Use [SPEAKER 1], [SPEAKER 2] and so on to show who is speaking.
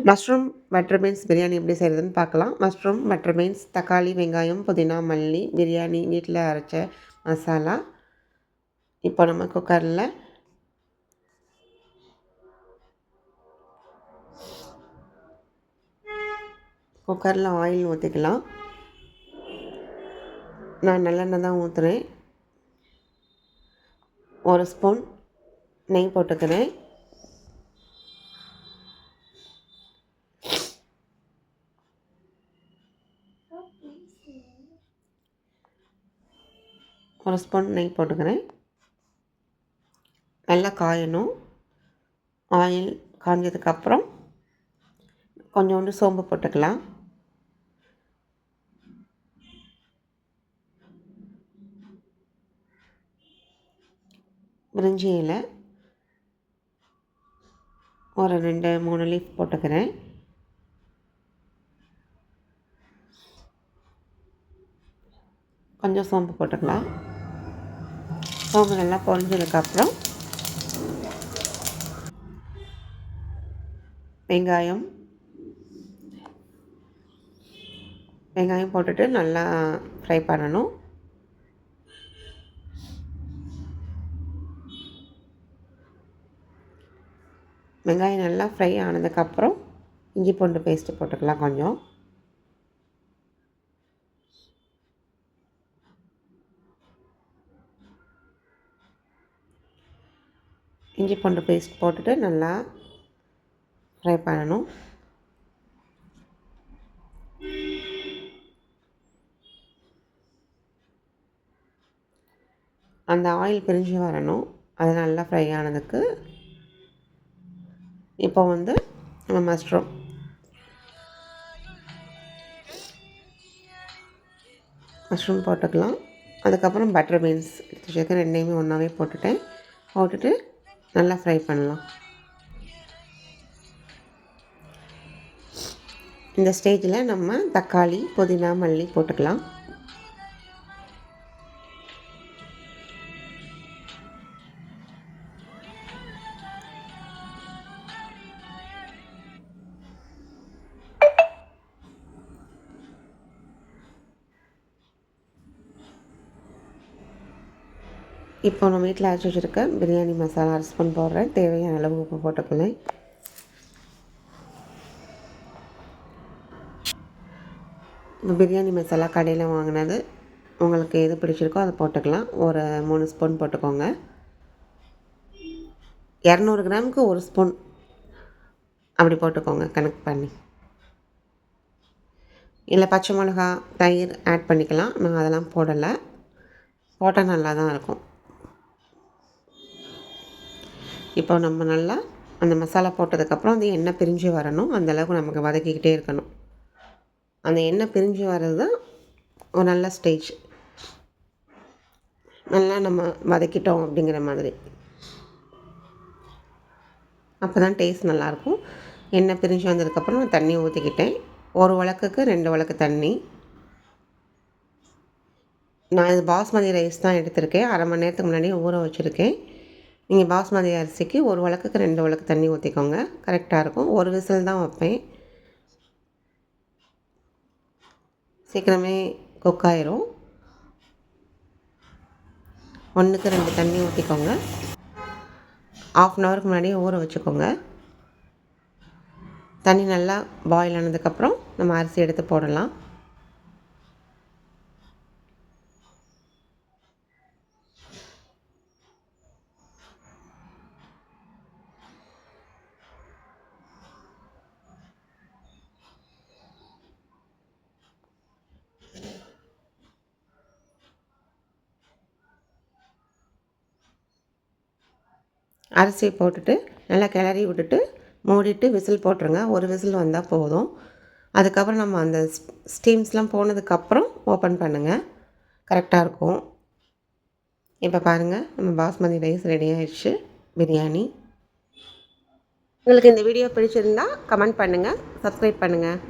[SPEAKER 1] Mushroom butter beans biryani எப்படி செய்கிறதுன்னு பார்க்கலாம். மஷ்ரூம் பட்டர் பீன்ஸ், தக்காளி, வெங்காயம், புதினா, மல்லி, பிரியாணி வீட்டில் அரைச்ச மசாலா. இப்போ நம்ம குக்கரில் ஆயில் ஊற்றிக்கலாம். நான் நல்லெண்ணெய் தான் ஊற்றுறேன். 1 ஸ்பூன் நெய் போட்டுக்கிறேன். ஒரு ஸ்பூன் நெய் போட்டுக்கிறேன். நல்லா காயணும். ஆயில் காஞ்சதுக்கப்புறம் கொஞ்சோண்டு சோம்பு போட்டுக்கலாம். பிரிஞ்சி இலை ஒரு 2-3 லீஃப் போட்டுக்கிறேன். கொஞ்சம் சோம்பு போட்டுக்கலாம். சோம்பு நல்லா பொரிஞ்சதுக்கப்புறம் வெங்காயம் போட்டுட்டு நல்லா ஃப்ரை பண்ணணும். வெங்காயம் நல்லா ஃப்ரை ஆனதுக்கப்புறம் இஞ்சி பூண்டு பேஸ்ட்டு போட்டுக்கலாம். கொஞ்சம் இஞ்சி பூண்டு பேஸ்ட் போட்டுட்டு நல்லா ஃப்ரை பண்ணணும். அந்த ஆயில் பிரிஞ்சு வரணும். அது நல்லா ஃப்ரை ஆனதுக்கு இப்போ நம்ம மஷ்ரூம் போட்டுக்கலாம். அதுக்கப்புறம் பட்டர் பீன்ஸ் எடுத்து வச்சுருக்கேன். ரெண்டையுமே ஒன்றாவே போட்டுட்டு நல்லா ஃப்ரை பண்ணலாம். இந்த ஸ்டேஜில் நம்ம தக்காளி, புதினா, மல்லி போட்டுக்கலாம். இப்போ நம்ம வீட்டில் அரைச்சி வச்சுருக்க பிரியாணி மசாலா 1 ஸ்பூன் போடுறேன். தேவையான அளவு உப்பு போட்டுக்கலாம். இப்போ பிரியாணி மசாலா கடையில் வாங்கினது உங்களுக்கு எது பிடிச்சிருக்கோ அதை போட்டுக்கலாம். ஒரு 3 ஸ்பூன் போட்டுக்கோங்க. 200 கிராமுக்கு 1 ஸ்பூன் அப்படி போட்டுக்கோங்க கணக்கு பண்ணி. இல்லை பச்சை மிளகா, தயிர் ஆட் பண்ணிக்கலாம். நான் அதெல்லாம் போடலை. போட்டால் நல்லா தான் இருக்கும். இப்போ நம்ம நல்லா அந்த மசாலா போட்டதுக்கப்புறம் அந்த எண்ணெய் பிரிஞ்சு வரணும். அந்தளவுக்கு நமக்கு வதக்கிக்கிட்டே இருக்கணும். அந்த எண்ணெய் பிரிஞ்சு வர்றது தான் ஒரு நல்ல ஸ்டேஜ். நல்லா நம்ம வதக்கிட்டோம் அப்படிங்கிற மாதிரி. அப்போ தான் டேஸ்ட் நல்லாயிருக்கும். எண்ணெய் பிரிஞ்சு வந்ததுக்கப்புறம் நான் தண்ணி ஊற்றிக்கிட்டேன். 1 வழக்குக்கு 2 வழக்கு தண்ணி. நான் இது பாஸ்மதி ரைஸ் தான் எடுத்திருக்கேன். 1/2 மணி நேரத்துக்கு முன்னாடியே ஊற வச்சுருக்கேன். நீங்கள் பாஸ்மதி அரிசிக்கு 1 வழக்குக்கு 2 வழக்கு தண்ணி ஊற்றிக்கோங்க. கரெக்டாக இருக்கும். 1 விசில் தான் வைப்பேன். சீக்கிரமே குக் ஆயிரும். 1க்கு 2 தண்ணி ஊற்றிக்கோங்க. 1/2 ஹவருக்கு முன்னாடியே ஊற வச்சுக்கோங்க. தண்ணி நல்லா பாயில் ஆனதுக்கப்புறம் நம்ம அரிசி எடுத்து போடலாம். அரிசியை போட்டுட்டு நல்லா கிளறி விட்டுட்டு மூடிட்டு விசில் போட்டுருங்க. 1 விசில் வந்தால் போதும். அதுக்கப்புறம் நம்ம அந்த ஸ்டீம்ஸ்லாம் போனதுக்கப்புறம் ஓப்பன் பண்ணுங்கள். கரெக்டாக இருக்கும். இப்போ பாருங்கள், நம்ம பாஸ்மதி ரைஸ் ரெடி ஆயிடுச்சு. பிரியாணி. உங்களுக்கு இந்த வீடியோ பிடிச்சிருந்தா கமெண்ட் பண்ணுங்கள், சப்ஸ்கிரைப் பண்ணுங்கள்.